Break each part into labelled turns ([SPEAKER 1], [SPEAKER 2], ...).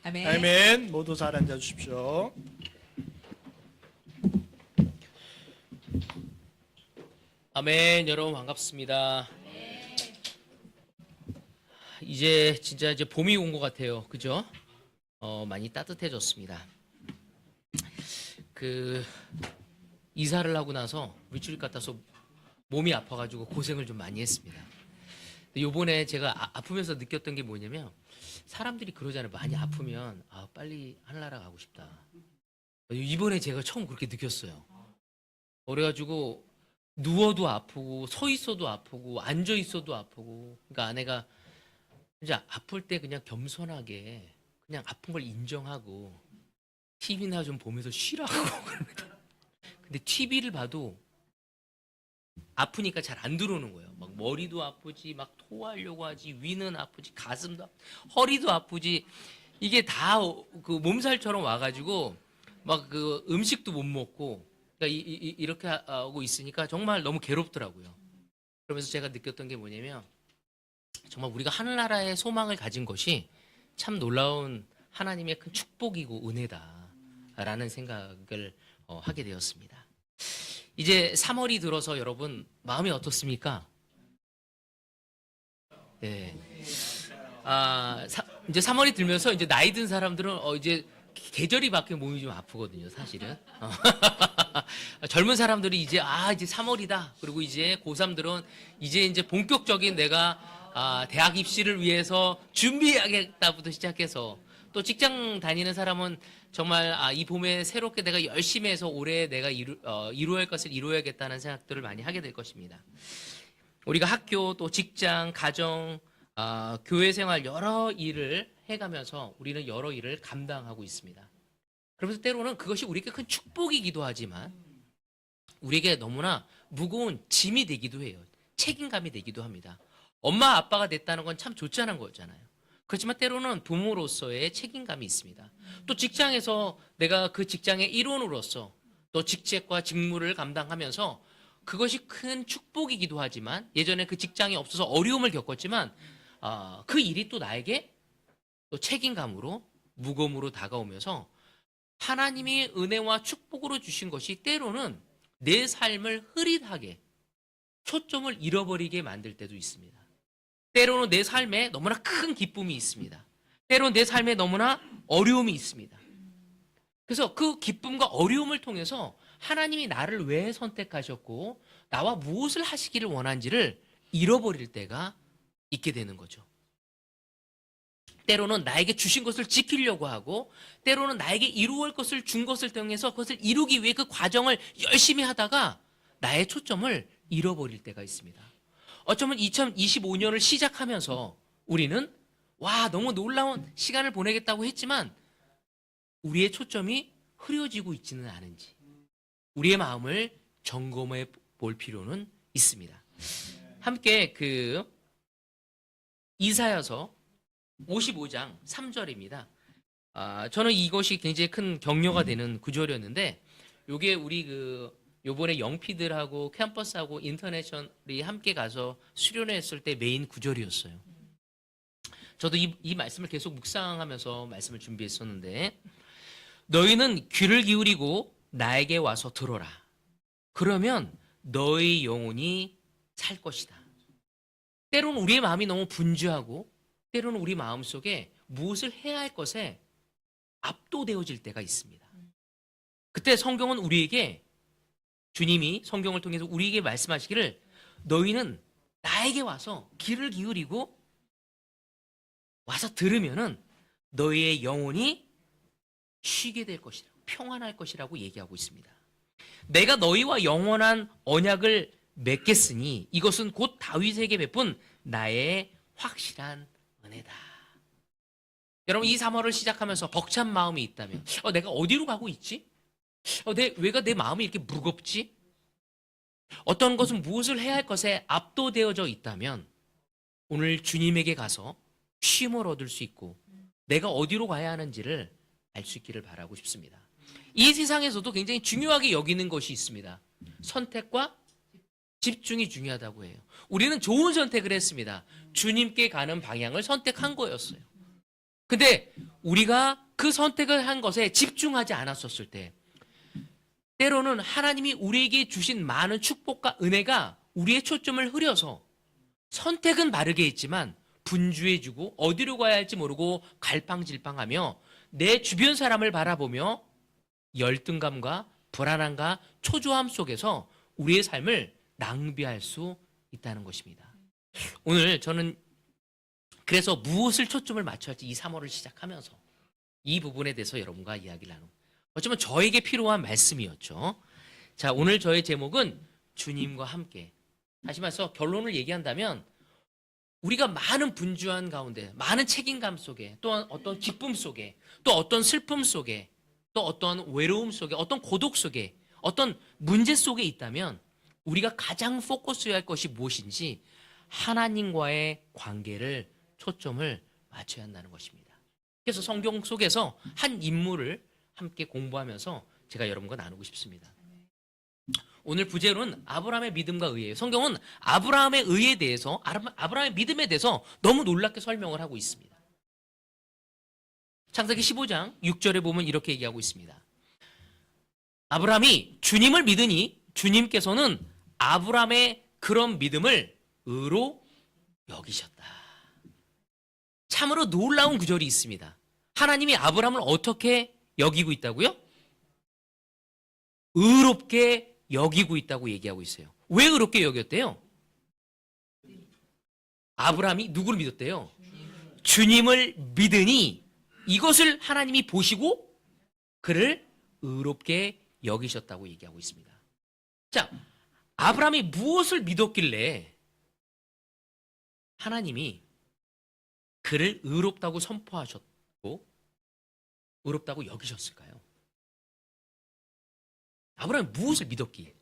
[SPEAKER 1] 아멘.
[SPEAKER 2] 아멘. 모두 잘 앉아 주십시오.
[SPEAKER 3] 아멘. 여러분 반갑습니다. 이제 진짜 봄이 온 것 같아요. 그죠? 많이 따뜻해졌습니다. 이사를 하고 나서 물질 갔다서 몸이 아파가지고 고생을 좀 많이 했습니다. 요번에 제가 아프면서 느꼈던 게 뭐냐면, 사람들이 그러잖아요. 많이 아프면 빨리 하늘나라 가고 싶다. 이번에 제가 처음 그렇게 느꼈어요. 그래가지고 누워도 아프고 서 있어도 아프고 앉아 있어도 아프고, 그러니까 아내가 진짜 아플 때 그냥 겸손하게 그냥 아픈 걸 인정하고 TV나 좀 보면서 쉬라고 그럽니다. 근데 TV를 봐도 아프니까 잘 안 들어오는 거예요. 막 머리도 아프지, 막 토하려고 하지, 위는 아프지, 가슴도 허리도 아프지. 이게 다 그 몸살처럼 와가지고 막 그 음식도 못 먹고, 그러니까 이렇게 하고 있으니까 정말 너무 괴롭더라고요. 그러면서 제가 느꼈던 게 뭐냐면, 정말 우리가 하늘나라의 소망을 가진 것이 참 놀라운 하나님의 큰 축복이고 은혜다라는 생각을 하게 되었습니다. 이제 3월이 들어서 여러분 마음이 어떻습니까? 네. 이제 3월이 들면서 이제 나이 든 사람들은 이제 계절이 바뀌면 몸이 좀 아프거든요, 사실은. 젊은 사람들이 이제 3월이다. 그리고 이제 고3들은 이제 본격적인 내가 대학 입시를 위해서 준비해야겠다부터 시작해서, 또 직장 다니는 사람은 정말 이 봄에 새롭게 내가 열심히 해서 올해 내가 이루어야 할 것을 이루어야겠다는 생각들을 많이 하게 될 것입니다. 우리가 학교, 또 직장, 가정, 교회 생활 여러 일을 해가면서 우리는 여러 일을 감당하고 있습니다. 그러면서 때로는 그것이 우리에게 큰 축복이기도 하지만 우리에게 너무나 무거운 짐이 되기도 해요. 책임감이 되기도 합니다. 엄마 아빠가 됐다는 건 참 좋지 않은 거잖아요. 그렇지만 때로는 부모로서의 책임감이 있습니다. 또 직장에서 내가 그 직장의 일원으로서 또 직책과 직무를 감당하면서 그것이 큰 축복이기도 하지만, 예전에 그 직장이 없어서 어려움을 겪었지만 그 일이 또 나에게 또 책임감으로, 무거움으로 다가오면서 하나님이 은혜와 축복으로 주신 것이 때로는 내 삶을 흐릿하게, 초점을 잃어버리게 만들 때도 있습니다. 때로는 내 삶에 너무나 큰 기쁨이 있습니다. 때로는 내 삶에 너무나 어려움이 있습니다. 그래서 그 기쁨과 어려움을 통해서 하나님이 나를 왜 선택하셨고 나와 무엇을 하시기를 원한지를 잃어버릴 때가 있게 되는 거죠. 때로는 나에게 주신 것을 지키려고 하고, 때로는 나에게 이루어야 할 것을 준 것을 통해서 그것을 이루기 위해 그 과정을 열심히 하다가 나의 초점을 잃어버릴 때가 있습니다. 어쩌면 2025년을 시작하면서 우리는 너무 놀라운 시간을 보내겠다고 했지만 우리의 초점이 흐려지고 있지는 않은지, 우리의 마음을 점검해 볼 필요는 있습니다. 함께 이사야서 55장 3절입니다. 저는 이것이 굉장히 큰 격려가 되는 구절이었는데, 이게 우리 요번에 영피들하고 캠퍼스하고 인터내셔널이 함께 가서 수련했을 때 메인 구절이었어요. 저도 이 말씀을 계속 묵상하면서 말씀을 준비했었는데, 너희는 귀를 기울이고 나에게 와서 들어라. 그러면 너희 영혼이 살 것이다. 때로는 우리의 마음이 너무 분주하고, 때로는 우리 마음속에 무엇을 해야 할 것에 압도되어질 때가 있습니다. 그때 성경은 우리에게, 주님이 성경을 통해서 우리에게 말씀하시기를, 너희는 나에게 와서 귀를 기울이고 와서 들으면은 너희의 영혼이 쉬게 될 것이라고, 평안할 것이라고 얘기하고 있습니다. 내가 너희와 영원한 언약을 맺겠으니 이것은 곧 다윗에게 베푼 나의 확실한 은혜다. 여러분, 이 3월을 시작하면서 벅찬 마음이 있다면, 내가 어디로 가고 있지? 왜가 내 마음이 이렇게 무겁지? 어떤 것은 무엇을 해야 할 것에 압도되어져 있다면 오늘 주님에게 가서 쉼을 얻을 수 있고 내가 어디로 가야 하는지를 알 수 있기를 바라고 싶습니다. 이 세상에서도 굉장히 중요하게 여기는 것이 있습니다. 선택과 집중이 중요하다고 해요. 우리는 좋은 선택을 했습니다. 주님께 가는 방향을 선택한 거였어요. 근데 우리가 그 선택을 한 것에 집중하지 않았었을 때, 때로는 하나님이 우리에게 주신 많은 축복과 은혜가 우리의 초점을 흐려서 선택은 바르게 했지만 분주해지고 어디로 가야 할지 모르고 갈팡질팡하며 내 주변 사람을 바라보며 열등감과 불안함과 초조함 속에서 우리의 삶을 낭비할 수 있다는 것입니다. 오늘 저는 그래서 무엇을 초점을 맞춰야 할지 이 3월을 시작하면서 이 부분에 대해서 여러분과 이야기를 나누고, 어쩌면 저에게 필요한 말씀이었죠. 자, 오늘 저의 제목은 주님과 함께. 다시 말해서 결론을 얘기한다면 우리가 많은 분주한 가운데, 많은 책임감 속에, 또 어떤 기쁨 속에, 또 어떤 슬픔 속에, 또 어떤 외로움 속에, 어떤 고독 속에, 어떤 문제 속에 있다면 우리가 가장 포커스해야 할 것이 무엇인지 하나님과의 관계를 초점을 맞춰야 한다는 것입니다. 그래서 성경 속에서 한 인물을 함께 공부하면서 제가 여러분과 나누고 싶습니다. 오늘 부제로는 아브라함의 믿음과 의예요. 성경은 아브라함의 의에 대해서, 아브라함의 믿음에 대해서 너무 놀랍게 설명을 하고 있습니다. 창세기 15장 6절에 보면 이렇게 얘기하고 있습니다. 아브라함이 주님을 믿으니 주님께서는 아브라함의 그런 믿음을 의로 여기셨다. 참으로 놀라운 구절이 있습니다. 하나님이 아브라함을 어떻게 여기고 있다고요? 의롭게 여기고 있다고 얘기하고 있어요. 왜 의롭게 여겼대요? 아브라함이 누구를 믿었대요? 주님을 믿으니 이것을 하나님이 보시고 그를 의롭게 여기셨다고 얘기하고 있습니다. 자, 아브라함이 무엇을 믿었길래 하나님이 그를 의롭다고 선포하셨고 의롭다고 여기셨을까요? 아브라함이 무엇을 믿었기에?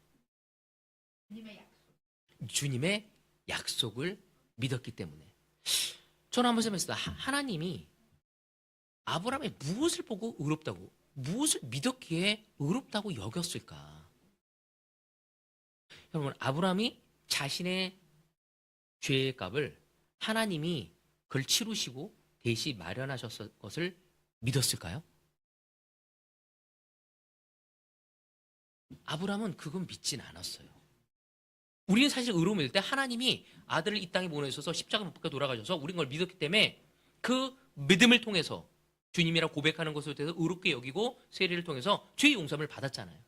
[SPEAKER 3] 주님의 약속을 믿었기 때문에. 저는 한번 생각했습니다. 하나님이 아브라함이 무엇을 보고 의롭다고, 무엇을 믿었기에 의롭다고 여겼을까? 여러분, 아브라함이 자신의 죄의 값을 하나님이 그걸 치루시고 대신 마련하셨을 것을 믿었을까요? 아브라함은 그건 믿진 않았어요. 우리는 사실 의로움을 믿을 때 하나님이 아들을 이 땅에 보내셔서 십자가 못 박혀 돌아가셔서 우리는 그걸 믿었기 때문에 그 믿음을 통해서 주님이라 고백하는 것을 통해서 의롭게 여기고 세례를 통해서 죄의 용서를 받았잖아요.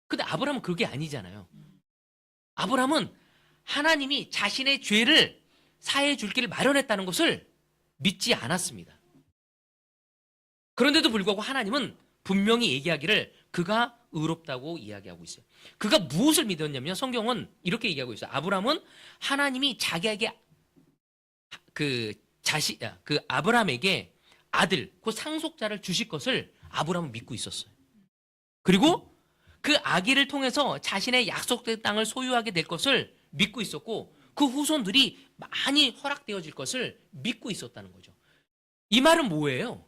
[SPEAKER 3] 근데 아브라함은 그게 아니잖아요. 아브라함은 하나님이 자신의 죄를 사해 줄 길을 마련했다는 것을 믿지 않았습니다. 그런데도 불구하고 하나님은 분명히 얘기하기를 그가 의롭다고 이야기하고 있어요. 그가 무엇을 믿었냐면 성경은 이렇게 얘기하고 있어요. 아브라함은 하나님이 자기에게 그 아브라함에게 아들, 그 상속자를 주실 것을 아브라함은 믿고 있었어요. 그리고 그 아기를 통해서 자신의 약속된 땅을 소유하게 될 것을 믿고 있었고 그 후손들이 많이 허락되어질 것을 믿고 있었다는 거죠. 이 말은 뭐예요?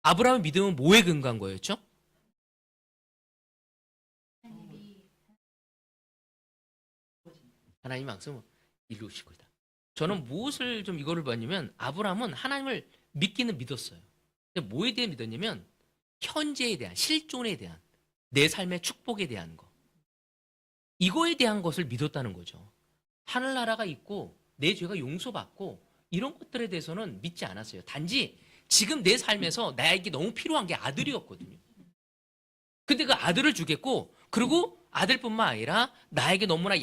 [SPEAKER 3] 아브라함의 믿음은 뭐에 근거한 거였죠? 하나님 말씀을 이루실 거다. 저는 무엇을 좀 이거를 봤냐면 아브라함은 하나님을 믿기는 믿었어요. 근데 뭐에 대해 믿었냐면 현재에 대한, 실존에 대한, 내 삶의 축복에 대한 거. 이거에 대한 것을 믿었다는 거죠. 하늘나라가 있고 내 죄가 용서받고 이런 것들에 대해서는 믿지 않았어요. 단지 지금 내 삶에서 나에게 너무 필요한 게 아들이었거든요. 근데 그 아들을 주겠고 그리고 아들뿐만 아니라 나에게 너무나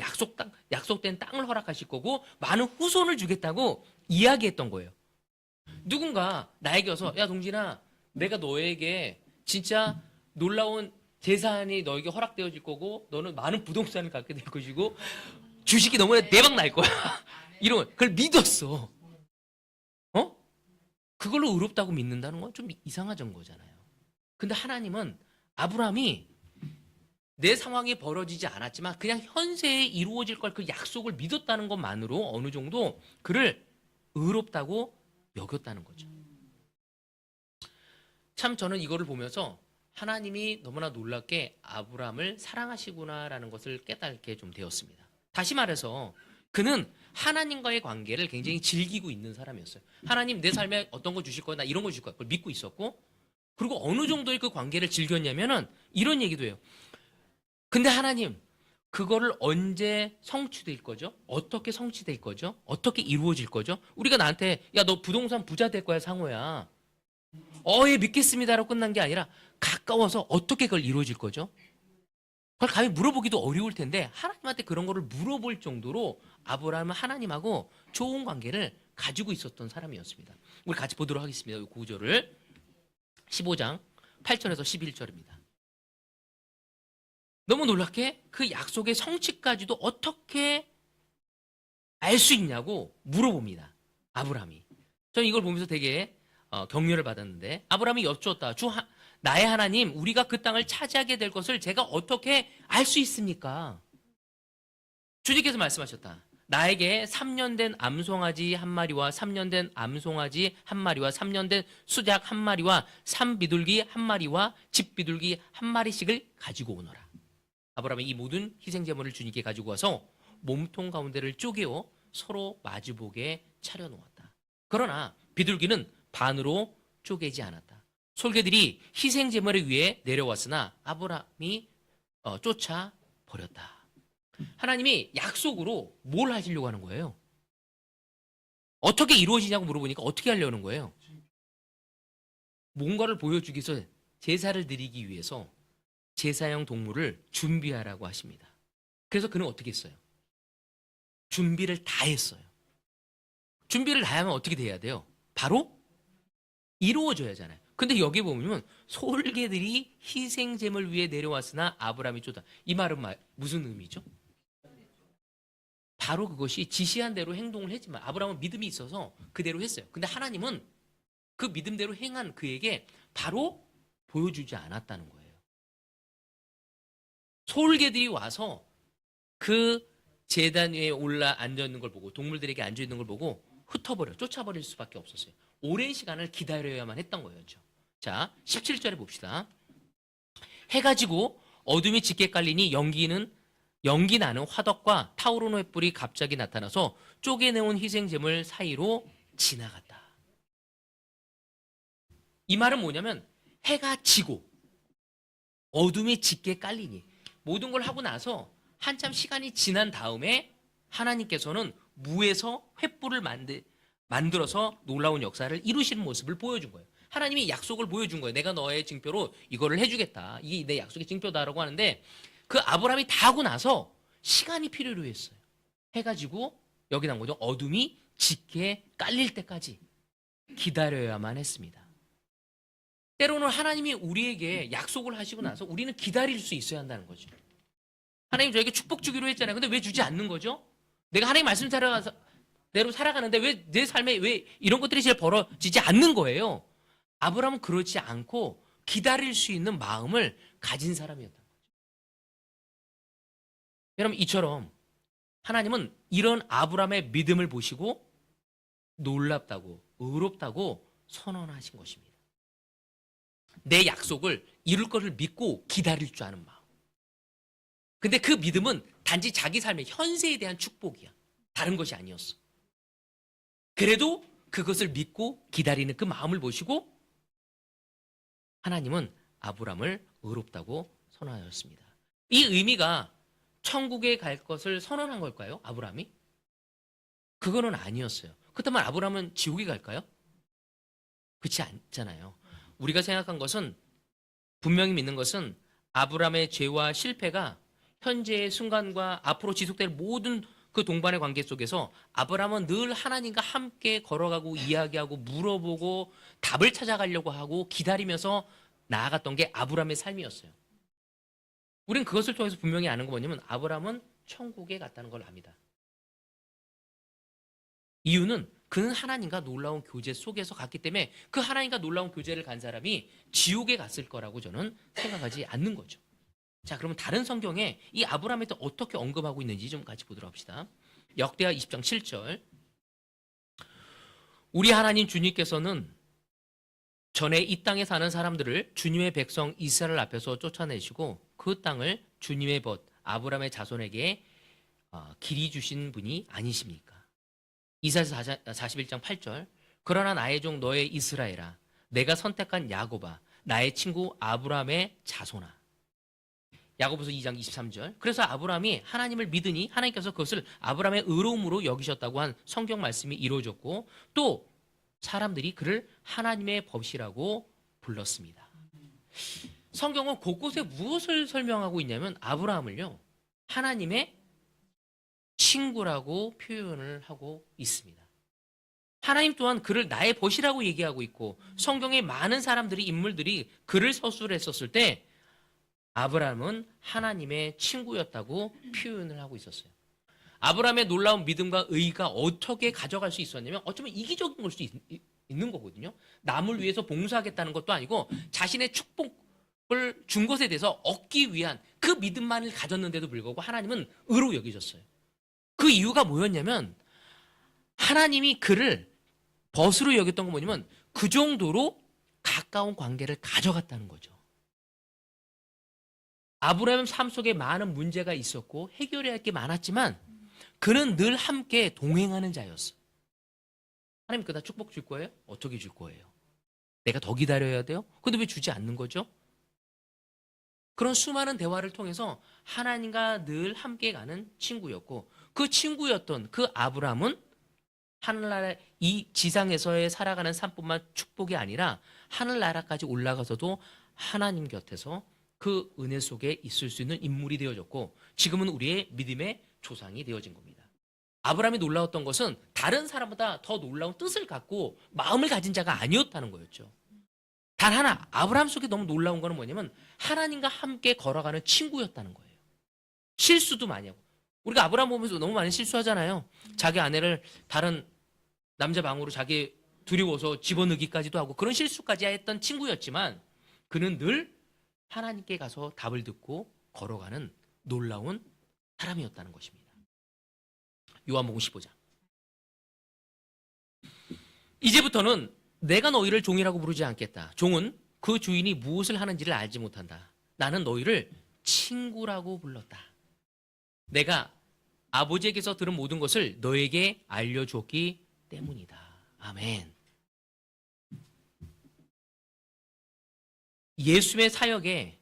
[SPEAKER 3] 약속된 땅을 허락하실 거고 많은 후손을 주겠다고 이야기했던 거예요. 누군가 나에게 와서 야 동진아 내가 너에게 진짜 놀라운 재산이 너에게 허락되어질 거고 너는 많은 부동산을 갖게 될 것이고 주식이 너무나 대박 날 거야. 이런 그걸 믿었어. 그걸로 의롭다고 믿는다는 건 좀 이상하던 거잖아요. 근데 하나님은 아브라함이 내 상황이 벌어지지 않았지만 그냥 현세에 이루어질 걸 그 약속을 믿었다는 것만으로 어느 정도 그를 의롭다고 여겼다는 거죠. 참 저는 이거를 보면서 하나님이 너무나 놀랍게 아브라함을 사랑하시구나라는 것을 깨닫게 좀 되었습니다. 다시 말해서 그는 하나님과의 관계를 굉장히 즐기고 있는 사람이었어요. 하나님 내 삶에 어떤 거 주실 거야? 나 이런 거 주실 거야. 그걸 믿고 있었고, 그리고 어느 정도의 그 관계를 즐겼냐면은 이런 얘기도 해요. 근데 하나님, 그거를 언제 성취될 거죠? 어떻게 성취될 거죠? 어떻게 이루어질 거죠? 우리가 나한테 야, 너 부동산 부자 될 거야, 상호야. 예, 믿겠습니다라고 끝난 게 아니라 가까워서 어떻게 그걸 이루어질 거죠? 그걸 감히 물어보기도 어려울 텐데 하나님한테 그런 거를 물어볼 정도로 아브라함은 하나님하고 좋은 관계를 가지고 있었던 사람이었습니다. 우리 같이 보도록 하겠습니다. 이 구절을 15장 8절에서 11절입니다. 너무 놀랍게 그 약속의 성취까지도 어떻게 알 수 있냐고 물어봅니다. 아브라함이. 저는 이걸 보면서 되게 격려를 받았는데 아브라함이 여쭈었다. 나의 하나님, 우리가 그 땅을 차지하게 될 것을 제가 어떻게 알 수 있습니까? 주님께서 말씀하셨다. 나에게 3년 된 암송아지 한 마리와 3년 된 암송아지 한 마리와 3년 된 수작 한 마리와 산비둘기 한 마리와 집비둘기 한 마리씩을 가지고 오너라. 아브라함이 이 모든 희생제물을 주님께 가지고 와서 몸통 가운데를 쪼개어 서로 마주보게 차려놓았다. 그러나 비둘기는 반으로 쪼개지 않았다. 솔개들이 희생제물을 위해 내려왔으나 아브라함이 쫓아버렸다. 하나님이 약속으로 뭘 하시려고 하는 거예요? 어떻게 이루어지냐고 물어보니까 어떻게 하려는 거예요? 뭔가를 보여주기 위해서 제사를 드리기 위해서 제사용 동물을 준비하라고 하십니다. 그래서 그는 어떻게 했어요? 준비를 다 했어요. 준비를 다 하면 어떻게 돼야 돼요? 바로 이루어져야 하잖아요. 근데 여기 보면 솔개들이 희생제물 위에 내려왔으나 아브라함이 쫓아. 이 말은 무슨 의미죠? 바로 그것이 지시한 대로 행동을 했지만 아브라함은 믿음이 있어서 그대로 했어요. 근데 하나님은 그 믿음대로 행한 그에게 바로 보여주지 않았다는 거예요. 솔개들이 와서 그 제단 위에 올라 앉아 있는 걸 보고 동물들에게 앉아 있는 걸 보고 흩어버려 쫓아버릴 수밖에 없었어요. 오랜 시간을 기다려야만 했던 거예요. 자, 17절에 봅시다. 해가 지고 어둠이 짙게 깔리니 연기 나는 화덕과 타오르는 횃불이 갑자기 나타나서 쪼개내온 희생제물 사이로 지나갔다. 이 말은 뭐냐면 해가 지고 어둠이 짙게 깔리니 모든 걸 하고 나서 한참 시간이 지난 다음에 하나님께서는 무에서 횃불을 만들어서 놀라운 역사를 이루시는 모습을 보여준 거예요. 하나님이 약속을 보여준 거예요. 내가 너의 징표로 이거를 해주겠다. 이게 내 약속의 징표다라고 하는데 그 아브라함이 다 하고 나서 시간이 필요로 했어요. 해가 지고 여기 나온 거죠. 어둠이 짙게 깔릴 때까지 기다려야만 했습니다. 때로는 하나님이 우리에게 약속을 하시고 나서 우리는 기다릴 수 있어야 한다는 거죠. 하나님 저에게 축복 주기로 했잖아요. 근데 왜 주지 않는 거죠? 내가 하나님 말씀대로 살아가는데 왜 내 삶에 왜 이런 것들이 잘 벌어지지 않는 거예요? 아브라함은 그렇지 않고 기다릴 수 있는 마음을 가진 사람이었다는 거죠. 여러분 이처럼 하나님은 이런 아브라함의 믿음을 보시고 놀랍다고 의롭다고 선언하신 것입니다. 내 약속을 이룰 것을 믿고 기다릴 줄 아는 마음. 근데 그 믿음은 단지 자기 삶의 현세에 대한 축복이야. 다른 것이 아니었어. 그래도 그것을 믿고 기다리는 그 마음을 보시고 하나님은 아브라함을 의롭다고 선언하였습니다. 이 의미가 천국에 갈 것을 선언한 걸까요? 아브라함이? 그거는 아니었어요. 그렇다면 아브라함은 지옥에 갈까요? 그렇지 않잖아요. 우리가 생각한 것은 분명히 믿는 것은 아브라함의 죄와 실패가 현재의 순간과 앞으로 지속될 모든 그 동반의 관계 속에서 아브라함은 늘 하나님과 함께 걸어가고 이야기하고 물어보고 답을 찾아가려고 하고 기다리면서 나아갔던 게 아브라함의 삶이었어요. 우리는 그것을 통해서 분명히 아는 거 뭐냐면 아브라함은 천국에 갔다는 걸 압니다. 이유는 그는 하나님과 놀라운 교제 속에서 갔기 때문에 그 하나님과 놀라운 교제를 간 사람이 지옥에 갔을 거라고 저는 생각하지 않는 거죠. 자, 그러면 다른 성경에 이 아브라함에 또 어떻게 언급하고 있는지 좀 같이 보도록 합시다. 역대하 20장 7절. 우리 하나님 주님께서는 전에 이 땅에 사는 사람들을 주님의 백성 이스라엘 앞에서 쫓아내시고 그 땅을 주님의 벗 아브라함의 자손에게 길이 주신 분이 아니십니까? 이사야서 41장 8절. 그러나 나의 종 너의 이스라엘아, 내가 선택한 야곱아, 나의 친구 아브라함의 자손아. 야고보서 2장 23절. 그래서 아브라함이 하나님을 믿으니 하나님께서 그것을 아브라함의 의로움으로 여기셨다고 한 성경 말씀이 이루어졌고, 또 사람들이 그를 하나님의 법이라고 불렀습니다. 성경은 곳곳에 무엇을 설명하고 있냐면 아브라함을요, 하나님의 친구라고 표현을 하고 있습니다. 하나님 또한 그를 나의 벗이라고 얘기하고 있고, 성경에 많은 사람들이, 인물들이 그를 서술했었을 때 아브라함은 하나님의 친구였다고 표현을 하고 있었어요. 아브라함의 놀라운 믿음과 의가 어떻게 가져갈 수 있었냐면 어쩌면 이기적인 걸 수도 있는 거거든요. 남을 위해서 봉사하겠다는 것도 아니고 자신의 축복을 준 것에 대해서 얻기 위한 그 믿음만을 가졌는데도 불구하고 하나님은 의로 여기셨어요. 그 이유가 뭐였냐면 하나님이 그를 벗으로 여겼던 건 뭐냐면 그 정도로 가까운 관계를 가져갔다는 거죠. 아브라함 삶 속에 많은 문제가 있었고 해결해야 할 게 많았지만 그는 늘 함께 동행하는 자였어요. 하나님 그다 축복 줄 거예요? 어떻게 줄 거예요? 내가 더 기다려야 돼요? 근데 왜 주지 않는 거죠? 그런 수많은 대화를 통해서 하나님과 늘 함께 가는 친구였고, 그 친구였던 그 아브라함은 하늘나라 이 지상에서의 살아가는 삶뿐만 축복이 아니라 하늘나라까지 올라가서도 하나님 곁에서 그 은혜 속에 있을 수 있는 인물이 되어졌고, 지금은 우리의 믿음의 조상이 되어진 겁니다. 아브라함이 놀라웠던 것은 다른 사람보다 더 놀라운 뜻을 갖고 마음을 가진 자가 아니었다는 거였죠. 단 하나, 아브라함 속에 너무 놀라운 거는 뭐냐면 하나님과 함께 걸어가는 친구였다는 거예요. 실수도 많이 하고. 우리가 아브라함 보면서 너무 많이 실수하잖아요. 자기 아내를 다른 남자 방으로 자기 두려워서 집어넣기까지도 하고 그런 실수까지 했던 친구였지만 그는 늘 하나님께 가서 답을 듣고 걸어가는 놀라운 사람이었다는 것입니다. 요한복음 15장. 이제부터는 내가 너희를 종이라고 부르지 않겠다. 종은 그 주인이 무엇을 하는지를 알지 못한다. 나는 너희를 친구라고 불렀다. 내가 아버지에게서 들은 모든 것을 너에게 알려주었기 때문이다. 아멘. 예수의 사역에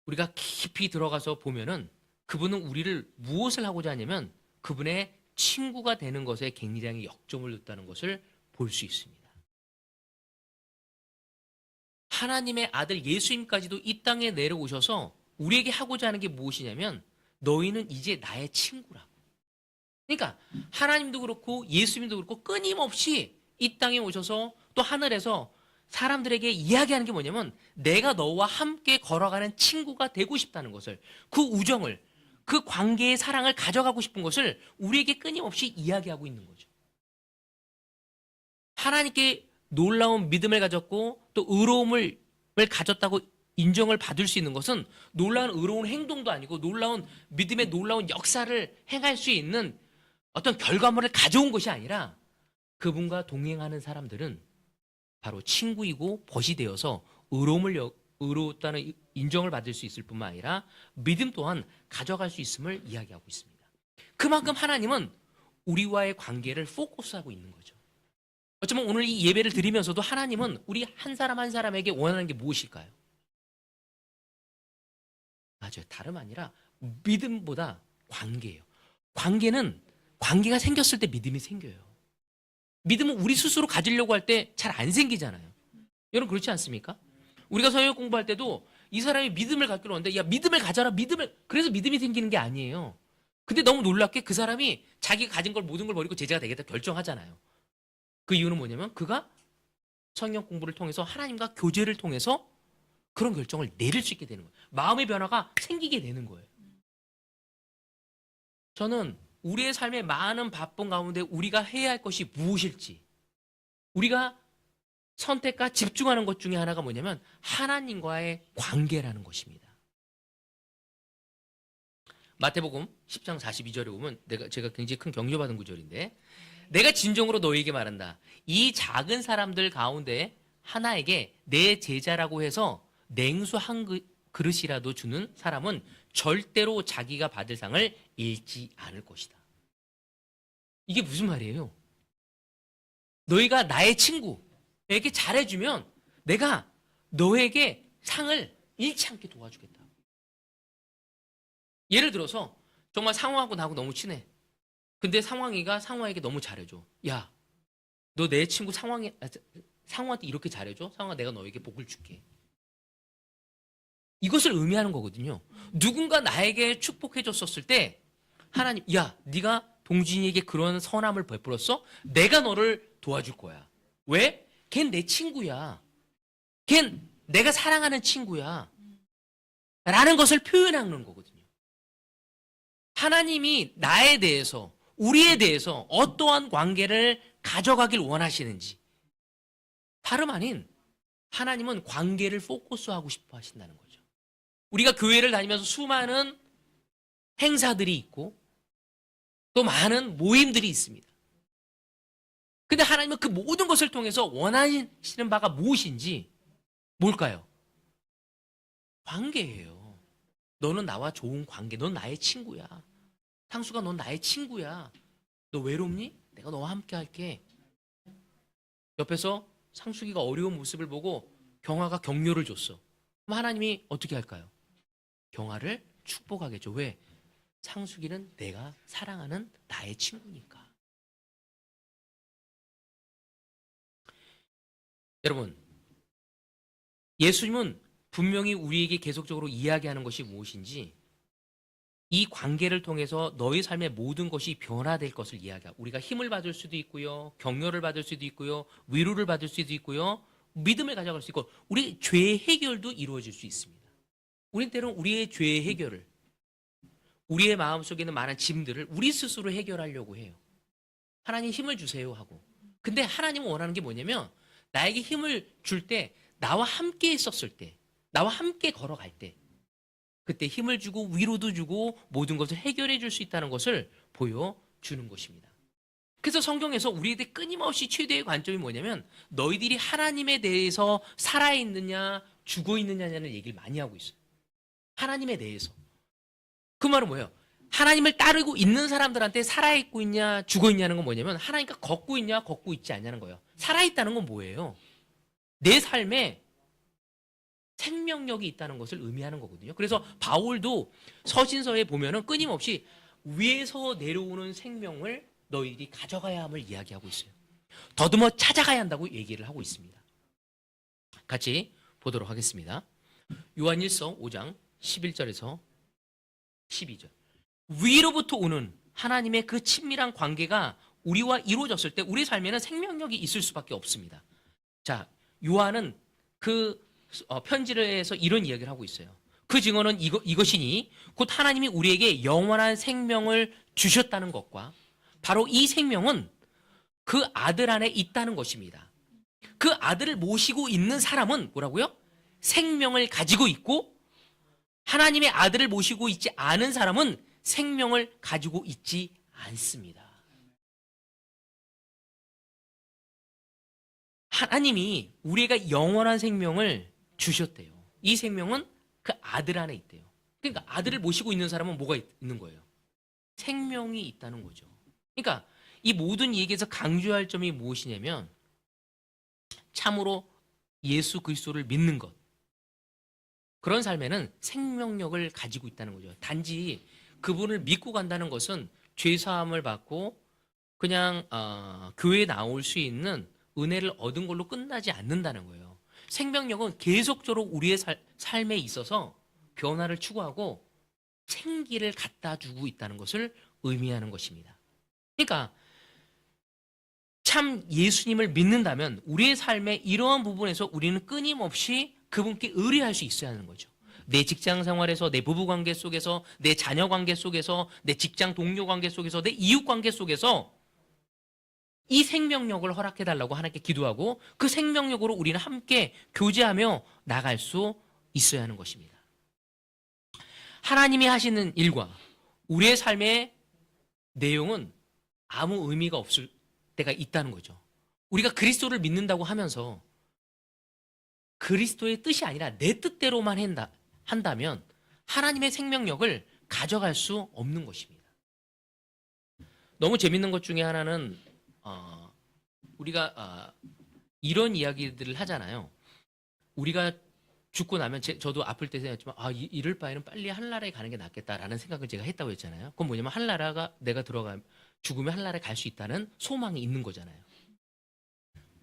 [SPEAKER 3] 우리가 깊이 들어가서 보면은 그분은 우리를 무엇을 하고자 하냐면 그분의 친구가 되는 것에 굉장히 역점을 뒀다는 것을 볼 수 있습니다. 하나님의 아들 예수님까지도 이 땅에 내려오셔서 우리에게 하고자 하는 게 무엇이냐면 너희는 이제 나의 친구라고. 그러니까 하나님도 그렇고 예수님도 그렇고 끊임없이 이 땅에 오셔서 또 하늘에서 사람들에게 이야기하는 게 뭐냐면 내가 너와 함께 걸어가는 친구가 되고 싶다는 것을, 그 우정을, 그 관계의 사랑을 가져가고 싶은 것을 우리에게 끊임없이 이야기하고 있는 거죠. 하나님께 놀라운 믿음을 가졌고 또 의로움을 가졌다고 인정을 받을 수 있는 것은 놀라운 의로운 행동도 아니고 놀라운 믿음의 놀라운 역사를 행할 수 있는 어떤 결과물을 가져온 것이 아니라 그분과 동행하는 사람들은 바로 친구이고 벗이 되어서 의로웠다는 인정을 받을 수 있을 뿐만 아니라 믿음 또한 가져갈 수 있음을 이야기하고 있습니다. 그만큼 하나님은 우리와의 관계를 포커스하고 있는 거죠. 어쩌면 오늘 이 예배를 드리면서도 하나님은 우리 한 사람 한 사람에게 원하는 게 무엇일까요? 맞아요. 다름 아니라 믿음보다 관계예요. 관계가 생겼을 때 믿음이 생겨요. 믿음은 우리 스스로 가지려고 할 때 잘 안 생기잖아요. 여러분 그렇지 않습니까? 우리가 성경 공부할 때도 이 사람이 믿음을 갖기로 하는데 야 믿음을 가져라, 그래서 믿음이 생기는 게 아니에요. 근데 너무 놀랍게 그 사람이 자기가 가진 걸 모든 걸 버리고 제자가 되겠다 결정하잖아요. 그 이유는 뭐냐면 그가 성경 공부를 통해서 하나님과 교제를 통해서 그런 결정을 내릴 수 있게 되는 거예요. 마음의 변화가 생기게 되는 거예요. 저는 우리의 삶의 많은 바쁜 가운데 우리가 해야 할 것이 무엇일지, 우리가 선택과 집중하는 것 중에 하나가 뭐냐면 하나님과의 관계라는 것입니다. 마태복음 10장 42절에 보면 제가 굉장히 큰 격려받은 구절인데, 내가 진정으로 너희에게 말한다. 이 작은 사람들 가운데 하나에게 내 제자라고 해서 냉수 한 그릇이라도 주는 사람은 절대로 자기가 받을 상을 잃지 않을 것이다. 이게 무슨 말이에요? 너희가 나의 친구에게 잘해주면 내가 너에게 상을 잃지 않게 도와주겠다. 예를 들어서 정말 상호하고 나하고 너무 친해. 근데 상황이가 상호에게 너무 잘해줘. 야, 너 내 친구 상호한테 이렇게 잘해줘? 상호가 내가 너에게 복을 줄게. 이것을 의미하는 거거든요. 누군가 나에게 축복해줬었을 때 하나님, 야, 네가 동진이에게 그런 선함을 베풀었어? 내가 너를 도와줄 거야. 왜? 걘 내 친구야. 걘 내가 사랑하는 친구야. 라는 것을 표현하는 거거든요. 하나님이 나에 대해서, 우리에 대해서 어떠한 관계를 가져가길 원하시는지 다름 아닌 하나님은 관계를 포커스하고 싶어 하신다는 거죠. 우리가 교회를 다니면서 수많은 행사들이 있고 또 많은 모임들이 있습니다. 근데 하나님은 그 모든 것을 통해서 원하시는 바가 무엇인지 뭘까요? 관계예요. 너는 나와 좋은 관계, 넌 나의 친구야. 상수가 넌 나의 친구야. 너 외롭니? 내가 너와 함께 할게. 옆에서 상수기가 어려운 모습을 보고 경화가 격려를 줬어. 그럼 하나님이 어떻게 할까요? 경화를 축복하겠죠. 왜? 상수기는 내가 사랑하는 나의 친구니까. 여러분, 예수님은 분명히 우리에게 계속적으로 이야기하는 것이 무엇인지 이 관계를 통해서 너희 삶의 모든 것이 변화될 것을 이야기하고 우리가 힘을 받을 수도 있고요. 격려를 받을 수도 있고요. 위로를 받을 수도 있고요. 믿음을 가져갈 수 있고 우리 죄 해결도 이루어질 수 있습니다. 우리는 때로는 우리의 죄 해결을 우리의 마음속에 있는 많은 짐들을 우리 스스로 해결하려고 해요. 하나님 힘을 주세요 하고. 근데 하나님은 원하는 게 뭐냐면 나에게 힘을 줄 때 나와 함께 있었을 때 나와 함께 걸어갈 때 그때 힘을 주고 위로도 주고 모든 것을 해결해 줄 수 있다는 것을 보여주는 것입니다. 그래서 성경에서 우리에게 끊임없이 최대의 관점이 뭐냐면 너희들이 하나님에 대해서 살아있느냐 죽어있느냐는 얘기를 많이 하고 있어요. 하나님에 대해서. 그 말은 뭐예요? 하나님을 따르고 있는 사람들한테 살아있고 있냐 죽어있냐는 건 뭐냐면 하나님과 걷고 있냐 걷고 있지 않냐는 거예요. 살아있다는 건 뭐예요? 내 삶에 생명력이 있다는 것을 의미하는 거거든요. 그래서 바울도 서신서에 보면은 끊임없이 위에서 내려오는 생명을 너희들이 가져가야 함을 이야기하고 있어요. 더듬어 찾아가야 한다고 얘기를 하고 있습니다. 같이 보도록 하겠습니다. 요한일서 5장 11절에서 12절. 위로부터 오는 하나님의 그 친밀한 관계가 우리와 이루어졌을 때 우리 삶에는 생명력이 있을 수밖에 없습니다. 자, 요한은 그 편지를 해서 이런 이야기를 하고 있어요. 그 증언은 이것이니 곧 하나님이 우리에게 영원한 생명을 주셨다는 것과 바로 이 생명은 그 아들 안에 있다는 것입니다. 그 아들을 모시고 있는 사람은 뭐라고요? 생명을 가지고 있고 하나님의 아들을 모시고 있지 않은 사람은 생명을 가지고 있지 않습니다. 하나님이 우리가 영원한 생명을 주셨대요. 이 생명은 그 아들 안에 있대요. 그러니까 아들을 모시고 있는 사람은 뭐가 있는 거예요? 생명이 있다는 거죠. 그러니까 이 모든 얘기에서 강조할 점이 무엇이냐면 참으로 예수 그리스도를 믿는 것. 그런 삶에는 생명력을 가지고 있다는 거죠. 단지 그분을 믿고 간다는 것은 죄사함을 받고 그냥 교회에 나올 수 있는 은혜를 얻은 걸로 끝나지 않는다는 거예요. 생명력은 계속적으로 우리의 삶에 있어서 변화를 추구하고 생기를 갖다 주고 있다는 것을 의미하는 것입니다. 그러니까 참 예수님을 믿는다면 우리의 삶의 이러한 부분에서 우리는 끊임없이 그분께 의뢰할 수 있어야 하는 거죠. 내 직장 생활에서, 내 부부 관계 속에서, 내 자녀 관계 속에서, 내 직장 동료 관계 속에서, 내 이웃 관계 속에서 이 생명력을 허락해달라고 하나님께 기도하고 그 생명력으로 우리는 함께 교제하며 나갈 수 있어야 하는 것입니다. 하나님이 하시는 일과 우리의 삶의 내용은 아무 의미가 없을 때가 있다는 거죠. 우리가 그리스도를 믿는다고 하면서 그리스도의 뜻이 아니라 내 뜻대로만 한다면 하나님의 생명력을 가져갈 수 없는 것입니다. 너무 재밌는 것 중에 하나는 우리가 이런 이야기들을 하잖아요. 우리가 죽고 나면 저도 아플 때 생각했지만 이럴 바에는 빨리 하늘나라에 가는 게 낫겠다라는 생각을 제가 했다고 했잖아요. 그건 뭐냐면 하늘나라가 내가 죽으면 하늘나라에 갈 수 있다는 소망이 있는 거잖아요.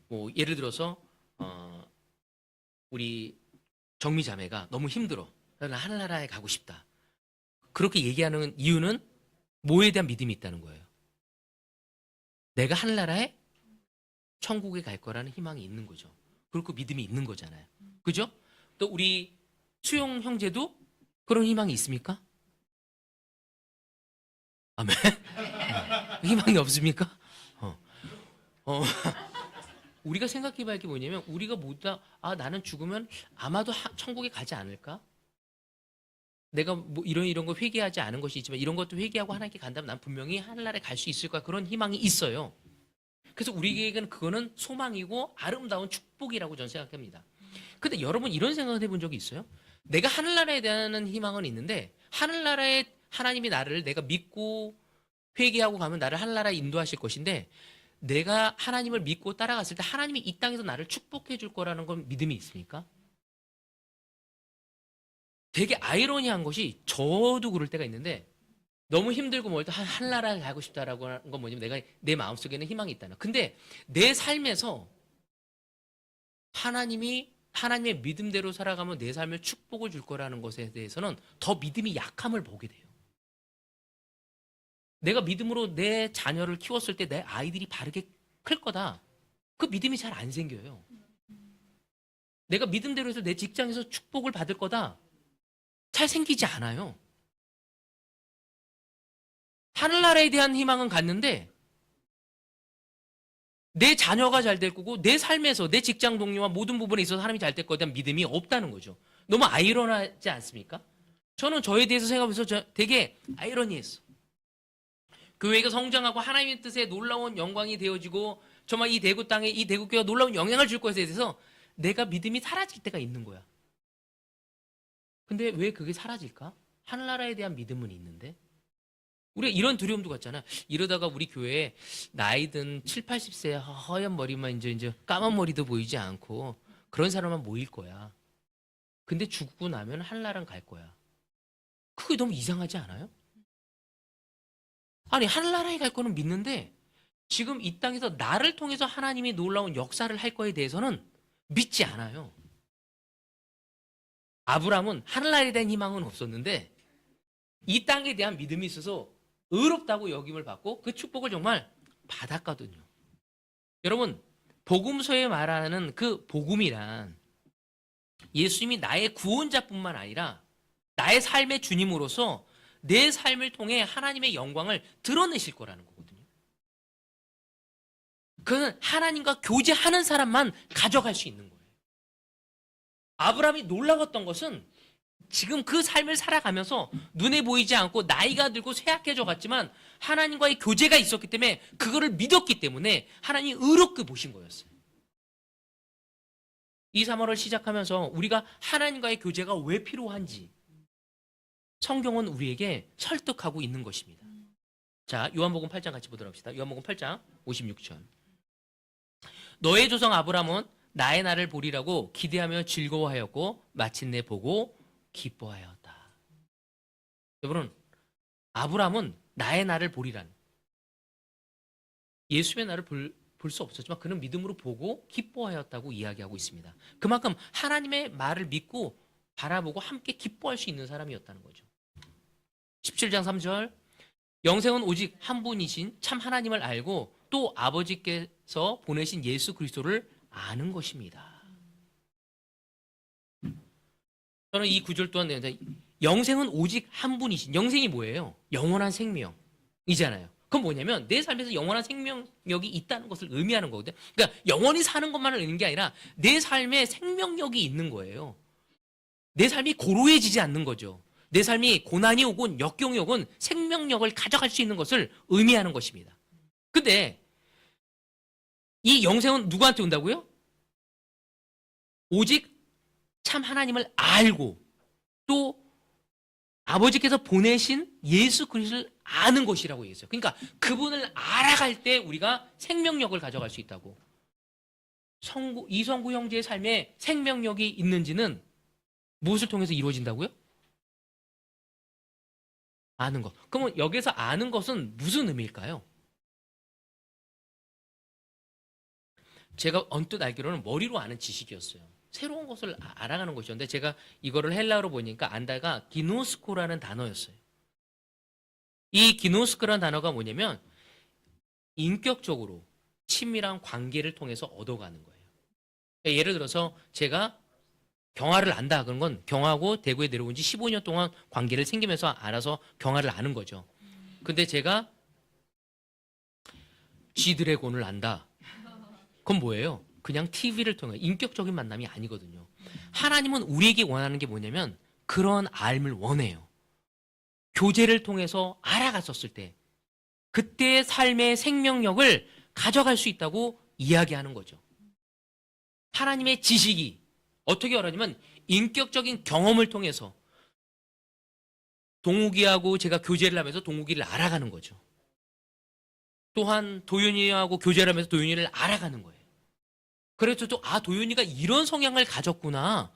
[SPEAKER 3] 뭐 예를 들어서 우리 정미 자매가 너무 힘들어. 나는 하늘나라에 가고 싶다. 그렇게 얘기하는 이유는 뭐에 대한 믿음이 있다는 거예요. 내가 하늘나라에 천국에 갈 거라는 희망이 있는 거죠. 그리고 믿음이 있는 거잖아요. 그죠? 또 우리 수용 형제도 그런 희망이 있습니까? 아멘. 희망이 없습니까? 우리가 생각해 봐야 할 게 뭐냐면 우리가 모두 다 나는 죽으면 아마도 천국에 가지 않을까? 내가 뭐 이런 거 회개하지 않은 것이 있지만 이런 것도 회개하고 하나님께 간다면 난 분명히 하늘나라에 갈 수 있을 거야. 그런 희망이 있어요. 그래서 우리에게는 그거는 소망이고 아름다운 축복이라고 저는 생각합니다. 근데 여러분 이런 생각을 해본 적이 있어요? 내가 하늘나라에 대한 희망은 있는데 하늘나라에 하나님이 나를 내가 믿고 회개하고 가면 나를 하늘나라에 인도하실 것인데 내가 하나님을 믿고 따라갔을 때 하나님이 이 땅에서 나를 축복해 줄 거라는 건 믿음이 있습니까? 되게 아이러니한 것이 저도 그럴 때가 있는데 너무 힘들고 뭘 때 하늘나라에 가고 싶다라고 하는 건 뭐냐면 내가 내 마음속에는 희망이 있다는. 근데 내 삶에서 하나님의 믿음대로 살아가면 내 삶에 축복을 줄 거라는 것에 대해서는 더 믿음이 약함을 보게 돼요. 내가 믿음으로 내 자녀를 키웠을 때 내 아이들이 바르게 클 거다. 그 믿음이 잘 안 생겨요. 내가 믿음대로 해서 내 직장에서 축복을 받을 거다. 잘 생기지 않아요. 하늘나라에 대한 희망은 갔는데 내 자녀가 잘 될 거고 내 삶에서 내 직장 동료와 모든 부분에 있어서 하나님이 잘 될 거에 대한 믿음이 없다는 거죠. 너무 아이러니하지 않습니까? 저는 저에 대해서 생각하면서 되게 아이러니했어. 교회가 성장하고 하나님의 뜻에 놀라운 영광이 되어지고 정말 이 대구 땅에 이 대구교회가 놀라운 영향을 줄 것에 대해서 내가 믿음이 사라질 때가 있는 거야. 근데 왜 그게 사라질까? 하늘나라에 대한 믿음은 있는데 우리가 이런 두려움도 갖잖아. 이러다가 우리 교회에 나이든 7, 80세 허연 머리만 이제 까만 머리도 보이지 않고 그런 사람만 모일 거야. 근데 죽고 나면 하늘나라는 갈 거야. 그게 너무 이상하지 않아요? 아니 하늘나라에 갈 거는 믿는데 지금 이 땅에서 나를 통해서 하나님이 놀라운 역사를 할 거에 대해서는 믿지 않아요. 아브라함은 하늘나라에 대한 희망은 없었는데 이 땅에 대한 믿음이 있어서 의롭다고 여김을 받고 그 축복을 정말 받았거든요. 여러분 복음서에 말하는 그 복음이란 예수님이 나의 구원자뿐만 아니라 나의 삶의 주님으로서 내 삶을 통해 하나님의 영광을 드러내실 거라는 거거든요. 그는 하나님과 교제하는 사람만 가져갈 수 있는 거예요. 아브라함이 놀라웠던 것은 지금 그 삶을 살아가면서 눈에 보이지 않고 나이가 들고 쇠약해져 갔지만 하나님과의 교제가 있었기 때문에 그거를 믿었기 때문에 하나님이 의롭게 보신 거였어요. 이 3월을 시작하면서 우리가 하나님과의 교제가 왜 필요한지 성경은 우리에게 설득하고 있는 것입니다. 자, 요한복음 8장 같이 보도록 합시다. 요한복음 8장 56절. 너의 조상 아브라함은 나의 날을 보리라고 기대하며 즐거워하였고 마침내 보고 기뻐하였다. 여러분, 아브라함은 나의 날을 보리란 예수의 날을 볼 수 없었지만 그는 믿음으로 보고 기뻐하였다고 이야기하고 있습니다. 그만큼 하나님의 말을 믿고 바라보고 함께 기뻐할 수 있는 사람이었다는 거죠. 17장 3절 영생은 오직 한 분이신 참 하나님을 알고 또 아버지께서 보내신 예수 그리스도를 아는 것입니다. 저는 이 구절 또한 영생은 오직 한 분이신 영생이 뭐예요? 영원한 생명이잖아요. 그건 뭐냐면 내 삶에서 영원한 생명력이 있다는 것을 의미하는 거거든요. 그러니까 영원히 사는 것만을 의미하는 게 아니라 내 삶에 생명력이 있는 거예요. 내 삶이 고루해지지 않는 거죠. 내 삶이 고난이 오건 역경이 오건 생명력을 가져갈 수 있는 것을 의미하는 것입니다. 근데 이 영생은 누구한테 온다고요? 오직 참 하나님을 알고 또 아버지께서 보내신 예수 그리스도를 아는 것이라고 얘기했어요. 그러니까 그분을 알아갈 때 우리가 생명력을 가져갈 수 있다고. 이성구 형제의 삶에 생명력이 있는지는 무엇을 통해서 이루어진다고요? 아는 것. 그러면 여기서 아는 것은 무슨 의미일까요? 제가 언뜻 알기로는 머리로 아는 지식이었어요. 새로운 것을 알아가는 것이었는데 제가 이거를 헬라어로 보니까 안다가 기노스코라는 단어였어요. 이 기노스코라는 단어가 뭐냐면 인격적으로 친밀한 관계를 통해서 얻어가는 거예요. 예를 들어서 제가 경화를 안다 그런 건 경화하고 대구에 내려온 지 15년 동안 관계를 생기면서 알아서 경화를 아는 거죠. 근데 제가 G드래곤을 안다. 그건 뭐예요? 그냥 TV를 통해 인격적인 만남이 아니거든요. 하나님은 우리에게 원하는 게 뭐냐면 그런 알을 원해요. 교제를 통해서 알아갔었을 때 그때의 삶의 생명력을 가져갈 수 있다고 이야기하는 거죠. 하나님의 지식이 어떻게 말하냐면 인격적인 경험을 통해서 동욱이하고 제가 교제를 하면서 동욱이를 알아가는 거죠. 또한 도윤이하고 교제를 하면서 도윤이를 알아가는 거예요. 그래서 또 도윤이가 이런 성향을 가졌구나.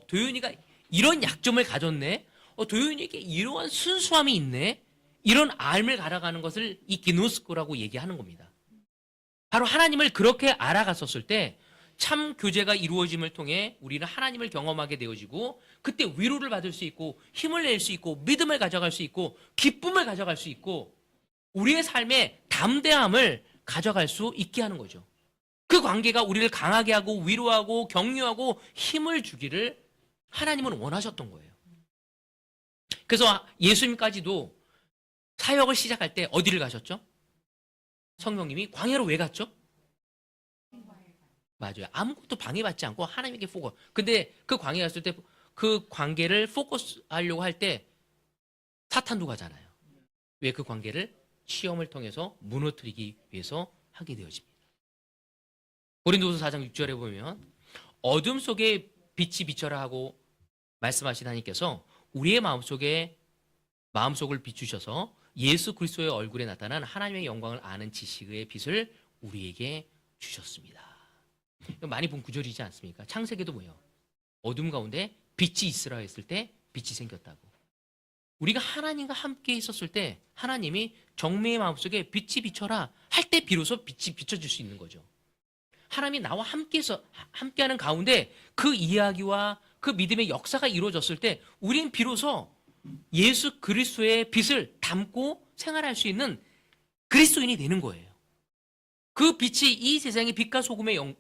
[SPEAKER 3] 도윤이가 이런 약점을 가졌네. 도윤이에게 이러한 순수함이 있네. 이런 알을 알아가는 것을 이 기노스코라고 얘기하는 겁니다. 바로 하나님을 그렇게 알아갔었을 때 참 교제가 이루어짐을 통해 우리는 하나님을 경험하게 되어지고 그때 위로를 받을 수 있고 힘을 낼 수 있고 믿음을 가져갈 수 있고 기쁨을 가져갈 수 있고 우리의 삶에 담대함을 가져갈 수 있게 하는 거죠. 그 관계가 우리를 강하게 하고 위로하고 격려하고 힘을 주기를 하나님은 원하셨던 거예요. 그래서 예수님까지도 사역을 시작할 때 어디를 가셨죠? 성령님이 광야로 왜 갔죠? 맞아요. 아무것도 방해받지 않고 하나님에게 포커스. 근데 그 광야에 갔을 때 그 관계를 포커스 하려고 할 때 사탄도 가잖아요. 왜 그 관계를 시험을 통해서 무너뜨리기 위해서 하게 되어집니다. 고린도후서 4장 6절에 보면 어둠 속에 빛이 비춰라 하고 말씀하신 하나님께서 우리의 마음속을 비추셔서 예수 그리스도의 얼굴에 나타난 하나님의 영광을 아는 지식의 빛을 우리에게 주셨습니다. 많이 본 구절이지 않습니까? 창세기도 뭐예요? 어둠 가운데 빛이 있으라 했을 때 빛이 생겼다고. 우리가 하나님과 함께 있었을 때 하나님이 정매의 마음속에 빛이 비춰라 할 때 비로소 빛이 비춰질 수 있는 거죠. 하나님이 나와 함께하는 가운데 그 이야기와 그 믿음의 역사가 이루어졌을 때 우리는 비로소 예수 그리스도의 빛을 담고 생활할 수 있는 그리스도인이 되는 거예요. 그 빛이 이 세상의 빛과 소금의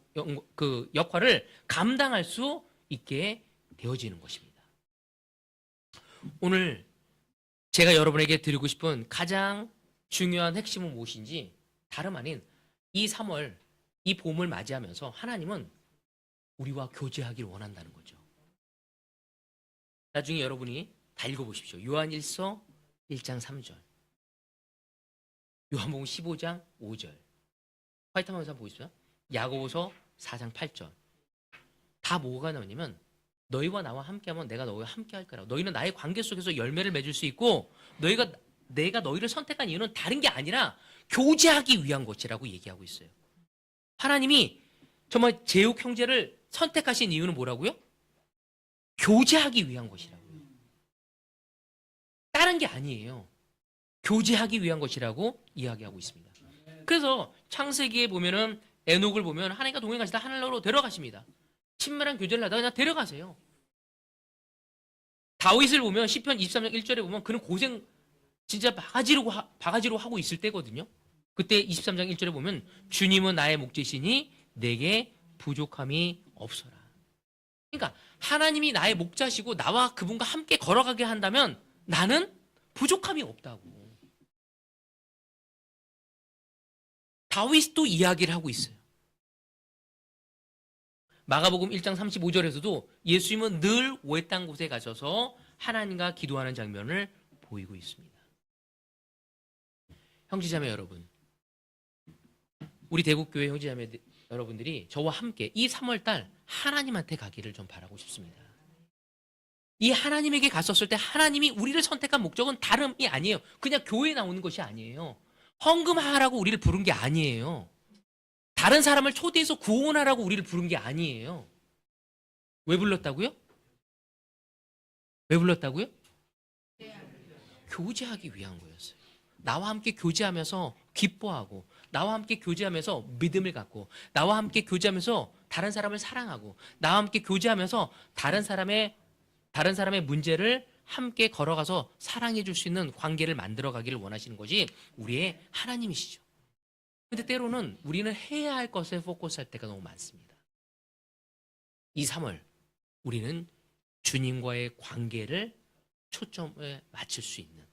[SPEAKER 3] 그 역할을 감당할 수 있게 되어지는 것입니다. 오늘 제가 여러분에게 드리고 싶은 가장 중요한 핵심은 무엇인지 다름 아닌 이 3월, 이 봄을 맞이하면서 하나님은 우리와 교제하기를 원한다는 거죠. 나중에 여러분이 다 읽어보십시오. 요한일서 1장 3절, 요한복음 15장 5절, 화이트하면서 보이시죠? 야고보서 4장 8절. 다 뭐가 나오냐면 너희와 나와 함께하면 내가 너희와 함께할 거라고. 너희는 나의 관계 속에서 열매를 맺을 수 있고 내가 너희를 선택한 이유는 다른 게 아니라 교제하기 위한 것이라고 얘기하고 있어요. 하나님이 정말 제육 형제를 선택하신 이유는 뭐라고요? 교제하기 위한 것이라고요. 다른 게 아니에요. 교제하기 위한 것이라고 이야기하고 있습니다. 그래서 창세기에 보면은 에녹을 보면 하나님과 동행하시다 하늘로 데려가십니다. 친밀한 교제를 하다가 그냥 데려가세요. 다윗을 보면 시편 23장 1절에 보면 그는 고생 진짜 바가지로 하고 있을 때거든요. 그때 23장 1절에 보면 주님은 나의 목자시니 내게 부족함이 없어라. 그러니까 하나님이 나의 목자시고 나와 그분과 함께 걸어가게 한다면 나는 부족함이 없다고. 다윗도 이야기를 하고 있어요. 마가복음 1장 35절에서도 예수님은 늘 외딴 곳에 가셔서 하나님과 기도하는 장면을 보이고 있습니다. 형제자매 여러분, 우리 대국교회 형제자매 여러분들이 저와 함께 이 3월달 하나님한테 가기를 좀 바라고 싶습니다. 이 하나님에게 갔었을 때 하나님이 우리를 선택한 목적은 다름이 아니에요. 그냥 교회에 나오는 것이 아니에요. 헌금하라고 우리를 부른 게 아니에요. 다른 사람을 초대해서 구원하라고 우리를 부른 게 아니에요. 왜 불렀다고요? 왜 불렀다고요? 교제하기 위한 거였어요. 나와 함께 교제하면서 기뻐하고, 나와 함께 교제하면서 믿음을 갖고, 나와 함께 교제하면서 다른 사람을 사랑하고, 나와 함께 교제하면서 다른 사람의 문제를 함께 걸어가서 사랑해 줄 수 있는 관계를 만들어 가기를 원하시는 것이 우리의 하나님이시죠. 근데 때로는 우리는 해야 할 것에 포커스할 때가 너무 많습니다. 이 3월 우리는 주님과의 관계를 초점에 맞출 수 있는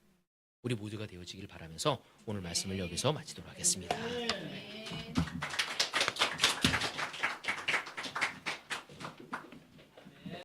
[SPEAKER 3] 우리 모두가 되어지길 바라면서 오늘 말씀을 여기서 마치도록 하겠습니다.